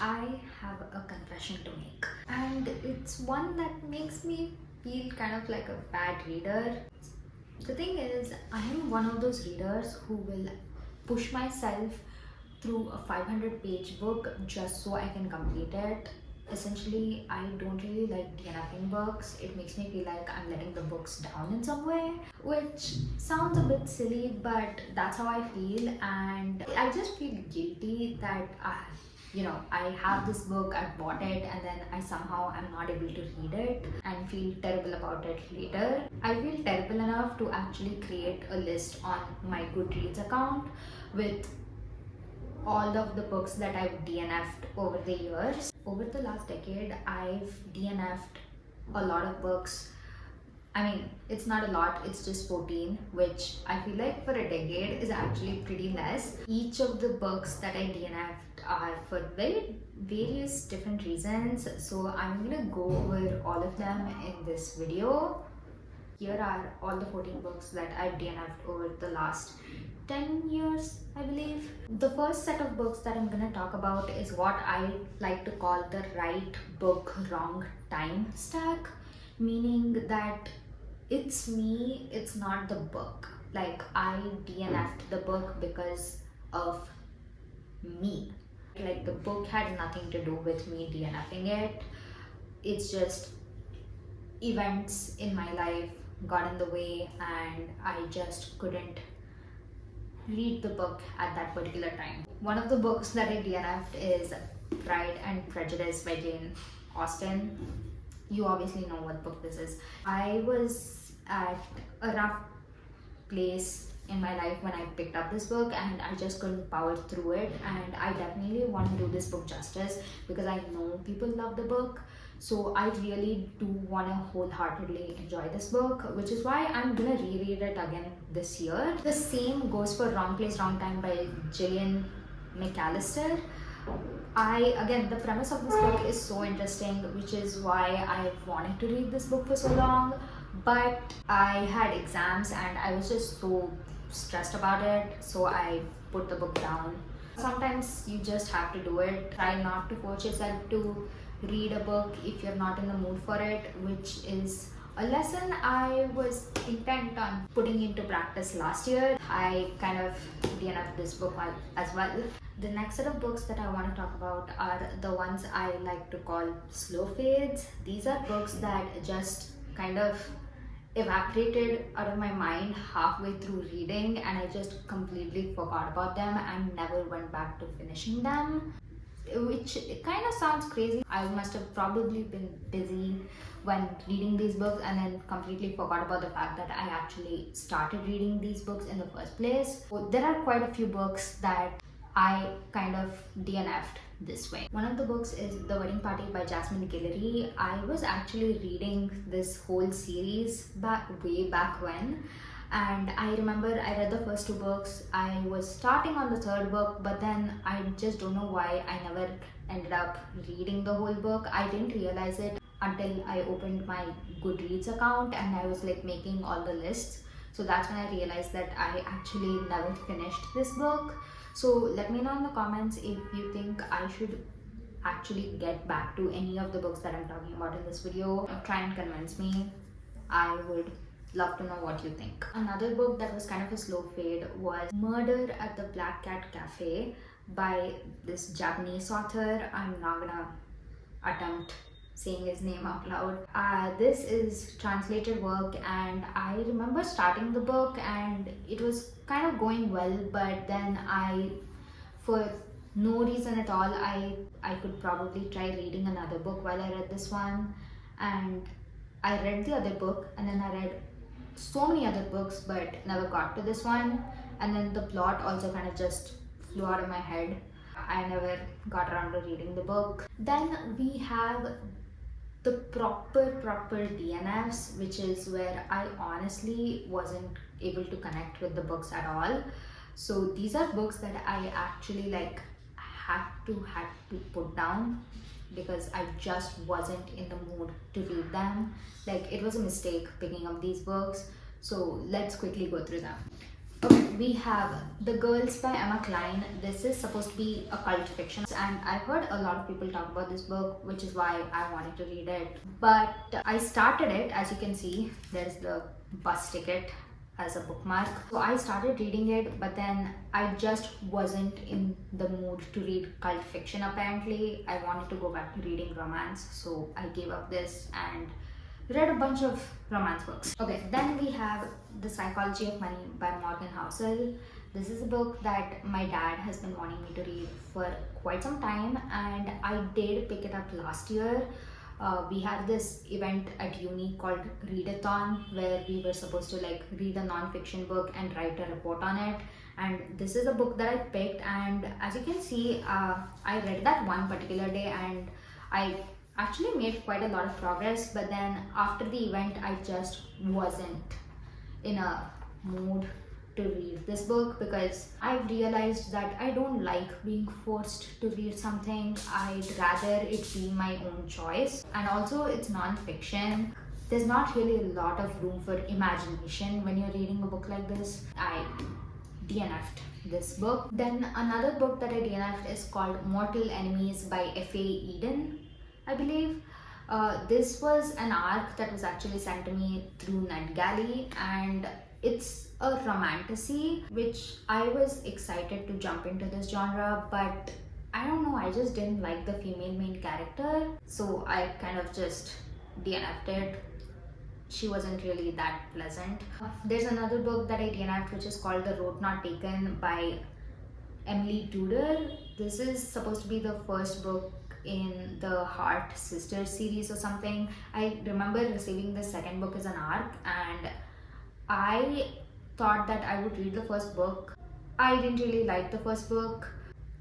I have a confession to make, and it's one that makes me feel kind of like a bad reader. The thing is, I am one of those readers who will push myself through a 500-page book just so I can complete it. Essentially, I don't really like DNFing books. It makes me feel like I'm letting the books down in some way, which sounds a bit silly, but that's how I feel. And I just feel guilty that I have this book, I've bought it, and then I somehow am not able to read it and feel terrible about it later. I feel terrible enough to actually create a list on my Goodreads account with all of the books that I've DNF'd over the years. Over the last decade, I've DNF'd a lot of books. I mean, it's not a lot, it's just 14, which I feel like for a decade is actually pretty less. Each of the books that I DNF'd are for various different reasons, so I'm gonna go over all of them in this video. Here are all the 14 books that I've DNF'd over the last 10 years, I believe. The first set of books that I'm gonna talk about is what I like to call the right book, wrong time stack, meaning that it's me, it's not the book. Like, I DNF'd the book because of me. Like, the book had nothing to do with me DNFing it. It's just events in my life got in the way and I just couldn't read the book at that particular time. One of the books that I DNF'd is Pride and Prejudice by Jane Austen. You obviously know what book this is. I was at a rough place in my life when I picked up this book and I just couldn't power through it, and I definitely want to do this book justice because I know people love the book. So I really do want to wholeheartedly enjoy this book, which is why I'm gonna reread it again this year. The same goes for Wrong Place, Wrong Time by Gillian McAllister. Again, the premise of this book is so interesting, which is why I wanted to read this book for so long, but I had exams and I was just so stressed about it, so I put the book down. Sometimes you just have to do it. Try not to force yourself to read a book if you're not in the mood for it, which is a lesson I was intent on putting into practice last year. I kind of DNF'd this book as well. The next set of books that I want to talk about are the ones I like to call slow fades. These are books that just kind of evaporated out of my mind halfway through reading and I just completely forgot about them and never went back to finishing them, which it kind of sounds crazy. I must have probably been busy when reading these books and then completely forgot about the fact that I actually started reading these books in the first place. So there are quite a few books that I kind of DNF'd this way. One of the books is The Wedding Party by Jasmine Guillory. I was actually reading this whole series way back when, and I remember I read the first two books. I was starting on the third book, but then I just don't know why I never ended up reading the whole book. I didn't realize it until I opened my Goodreads account and I was like making all the lists. So that's when I realized that I actually never finished this book. So let me know in the comments if you think I should actually get back to any of the books that I'm talking about in this video. Try and convince me. I would love to know what you think. Another book that was kind of a slow fade was Murder at the Black Cat Cafe by this Japanese author. I'm not gonna attempt saying his name out loud. This is translated work and I remember starting the book and it was kind of going well, but then for no reason at all, I could probably try reading another book while I read this one, and I read the other book and then I read so many other books but never got to this one, and then the plot also kind of just flew out of my head. I never got around to reading the book. Then we have the proper DNFs, which is where I honestly wasn't able to connect with the books at all. So these are books that I actually had to put down because I just wasn't in the mood to read them. Like, it was a mistake picking up these books. So let's quickly go through them. Okay, we have The Girls by Emma Klein. This is supposed to be a cult fiction, and I've heard a lot of people talk about this book, which is why I wanted to read it. But I started it, as you can see, there's the bus ticket as a bookmark. So I started reading it, but then I just wasn't in the mood to read cult fiction apparently. I wanted to go back to reading romance, so I gave up this and read a bunch of romance books. Okay, then we have The Psychology of Money by Morgan Housel. This is a book that my dad has been wanting me to read for quite some time, and I did pick it up last year. We had this event at uni called Readathon, where we were supposed to like read a non-fiction book and write a report on it. And this is a book that I picked, and as you can see, I read that one particular day, and I actually made quite a lot of progress. But then after the event, I just wasn't in a mood to read this book, because I've realized that I don't like being forced to read something. I'd rather it be my own choice. And also, it's non-fiction. There's not really a lot of room for imagination when you're reading a book like this. I DNF'd this book. Then another book that I DNF'd is called Mortal Enemies by F.A. Eden, I believe. This was an arc that was actually sent to me through NetGalley, and it's a romantasy, which I was excited to jump into this genre, but I don't know, I just didn't like the female main character, so I kind of just DNF'd it. She wasn't really that pleasant. There's another book that I DNF'd which is called The Road Not Taken by Emily Tudor. This is supposed to be the first book in the Heart Sisters series or something. I remember receiving the second book as an arc, and I thought that I would read the first book. I didn't really like the first book.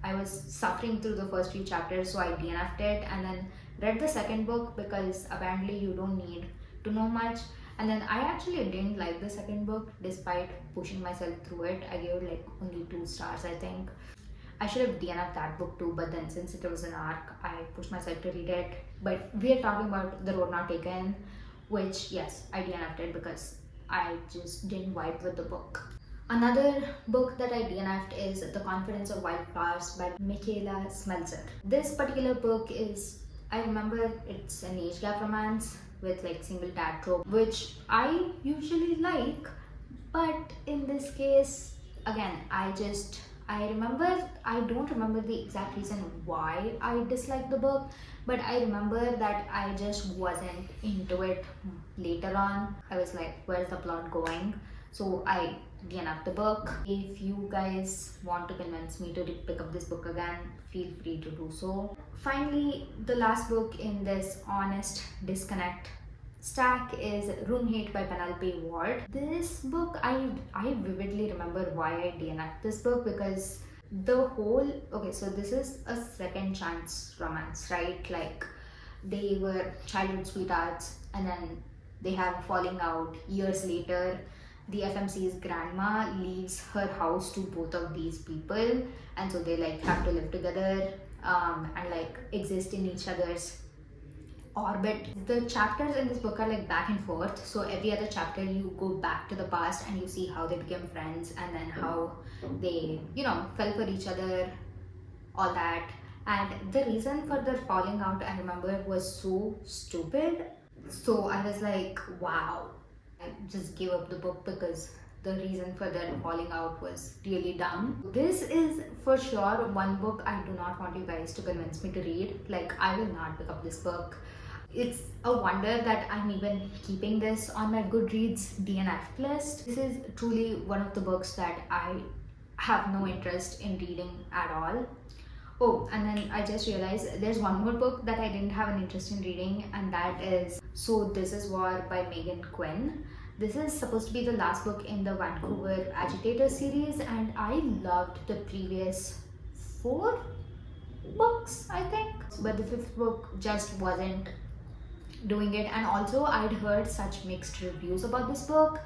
I was suffering through the first few chapters, so I DNF'd it and then read the second book, because apparently you don't need to know much. And then I actually didn't like the second book despite pushing myself through it. I gave it like only 2 stars, I think. I should have DNF'd that book too, but then since it was an arc, I pushed myself to read it. But we are talking about The Road Not Taken, which, yes, I DNF'd it because I just didn't vibe with the book. Another book that I DNF'd is The Confidence of Wildflowers by Michaela Smeltzer. This particular book is, I remember it's an age gap romance with like single dad trope, which I usually like, but in this case, again, I don't remember the exact reason why I disliked the book, but I remember that I just wasn't into it later on. I was like, where's the plot going? So I DNF'd the book. If you guys want to convince me to pick up this book again, feel free to do so. Finally, the last book in this honest disconnect stack is Room Hate by Penelope Ward. This book, I vividly remember why I DNF'd this book, because so this is a second chance romance, right? Like, they were childhood sweethearts and then they have a falling out years later. The FMC's grandma leaves her house to both of these people, and so they like have to live together and like exist in each other's orbit. The chapters in this book are like back and forth, so every other chapter you go back to the past and you see how they became friends and then how they fell for each other, all that. And the reason for their falling out, I remember, was so stupid, so I was like, wow. I just gave up the book because the reason for their falling out was really dumb. This is for sure one book I do not want you guys to convince me to read. Like, I will not pick up this book. It's a wonder that I'm even keeping this on my Goodreads DNF list. This is truly one of the books that I have no interest in reading at all. Oh, and then I just realized there's one more book that I didn't have an interest in reading, and that is So This Is War by Megan Quinn. This is supposed to be the last book in the Vancouver Agitator series, and I loved the previous 4 books, I think. But the 5th book just wasn't doing it, and also I'd heard such mixed reviews about this book,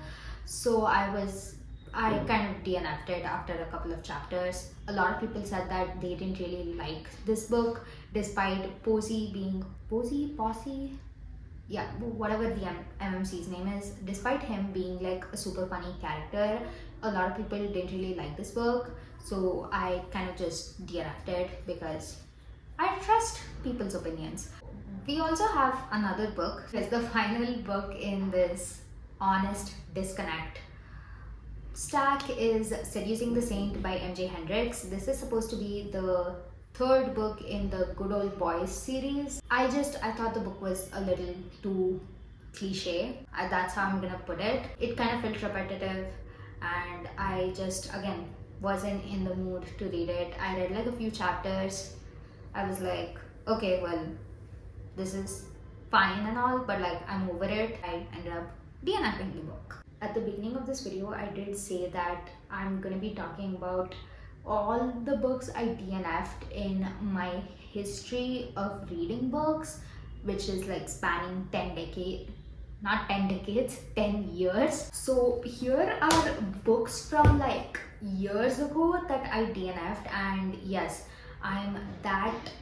so I kind of DNF'd it after a couple of chapters. A lot of people said that they didn't really like this book, despite Posey being yeah, whatever the MMC's name is, despite him being like a super funny character, a lot of people didn't really like this book. So I kind of just DNF'd it because I trust people's opinions. We also have another book. It's the final book in this honest disconnect stack is Seducing the Saint by MJ Hendricks. This is supposed to be the third book in the Good Old Boys series. I thought the book was a little too cliche. That's how I'm gonna put it. It kind of felt repetitive and I just, again, wasn't in the mood to read it. I read like a few chapters. I was like, okay, well, this is fine and all, but like I'm over it. I ended up DNFing the book. At the beginning of this video, I did say that I'm gonna be talking about all the books I DNF'd in my history of reading books, which is like spanning 10 decades, not 10 decades, 10 years. So here are books from like years ago that I DNF'd, and yes, I'm that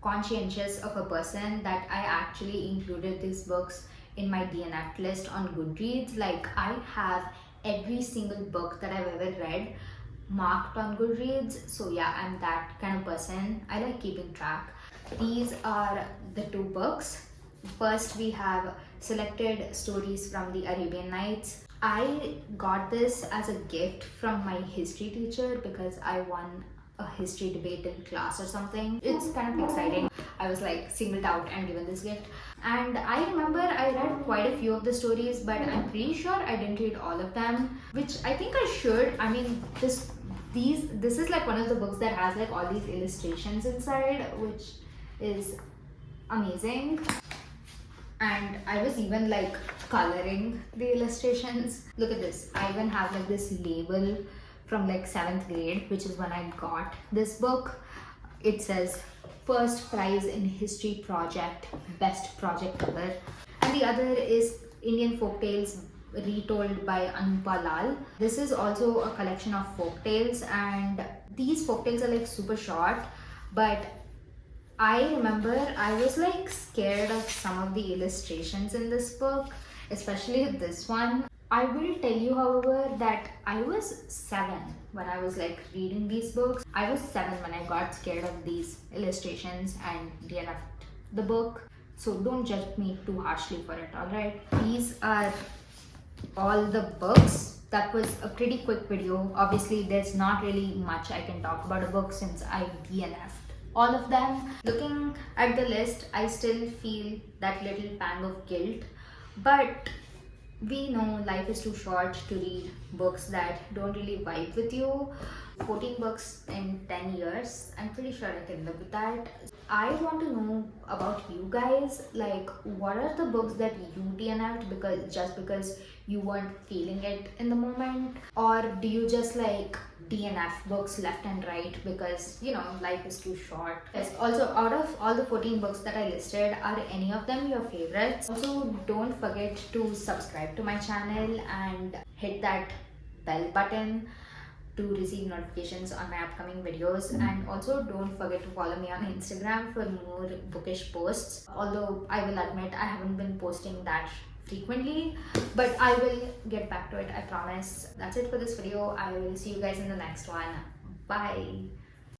conscientious of a person that I actually included these books in my DNF list on Goodreads. Like I have every single book that I've ever read marked on Goodreads. So yeah, I'm that kind of person. I like keeping track. These are the two books. First, we have Selected Stories from the Arabian Nights. I got this as a gift from my history teacher because I won a history debate in class or something. It's kind of exciting. I was like singled out and given this gift. And I remember I read quite a few of the stories, but I'm pretty sure I didn't read all of them, which I think I should. I mean, this is like one of the books that has like all these illustrations inside, which is amazing. And I was even like coloring the illustrations. Look at this. I even have like this label from like 7th grade, which is when I got this book. It says first prize in history project, best project ever. And the other is Indian Folktales Retold by Anupa Lal. This is also a collection of folktales, and these folktales are like super short, but I remember I was like scared of some of the illustrations in this book, especially this one. I will tell you, however, that I was 7 when I was like reading these books. I was 7 when I got scared of these illustrations and DNF'd the book. So don't judge me too harshly for it, alright? These are all the books. That was a pretty quick video. Obviously, there's not really much I can talk about a book since I DNF'd all of them. Looking at the list, I still feel that little pang of guilt, but we know life is too short to read books that don't really vibe with you. 14 books in 10 years, I'm pretty sure I can live with that. I want to know about you guys, like what are the books that you DNF'd because you weren't feeling it in the moment, or do you just like DNF books left and right because you know life is too short? Yes. Also, out of all the 14 books that I listed, are any of them your favorites? Also, don't forget to subscribe to my channel and hit that bell button to receive notifications on my upcoming videos. And also don't forget to follow me on Instagram for more bookish posts. Although I will admit I haven't been posting that frequently, but I will get back to it, I promise. That's it for this video. I will see you guys in the next one. Bye.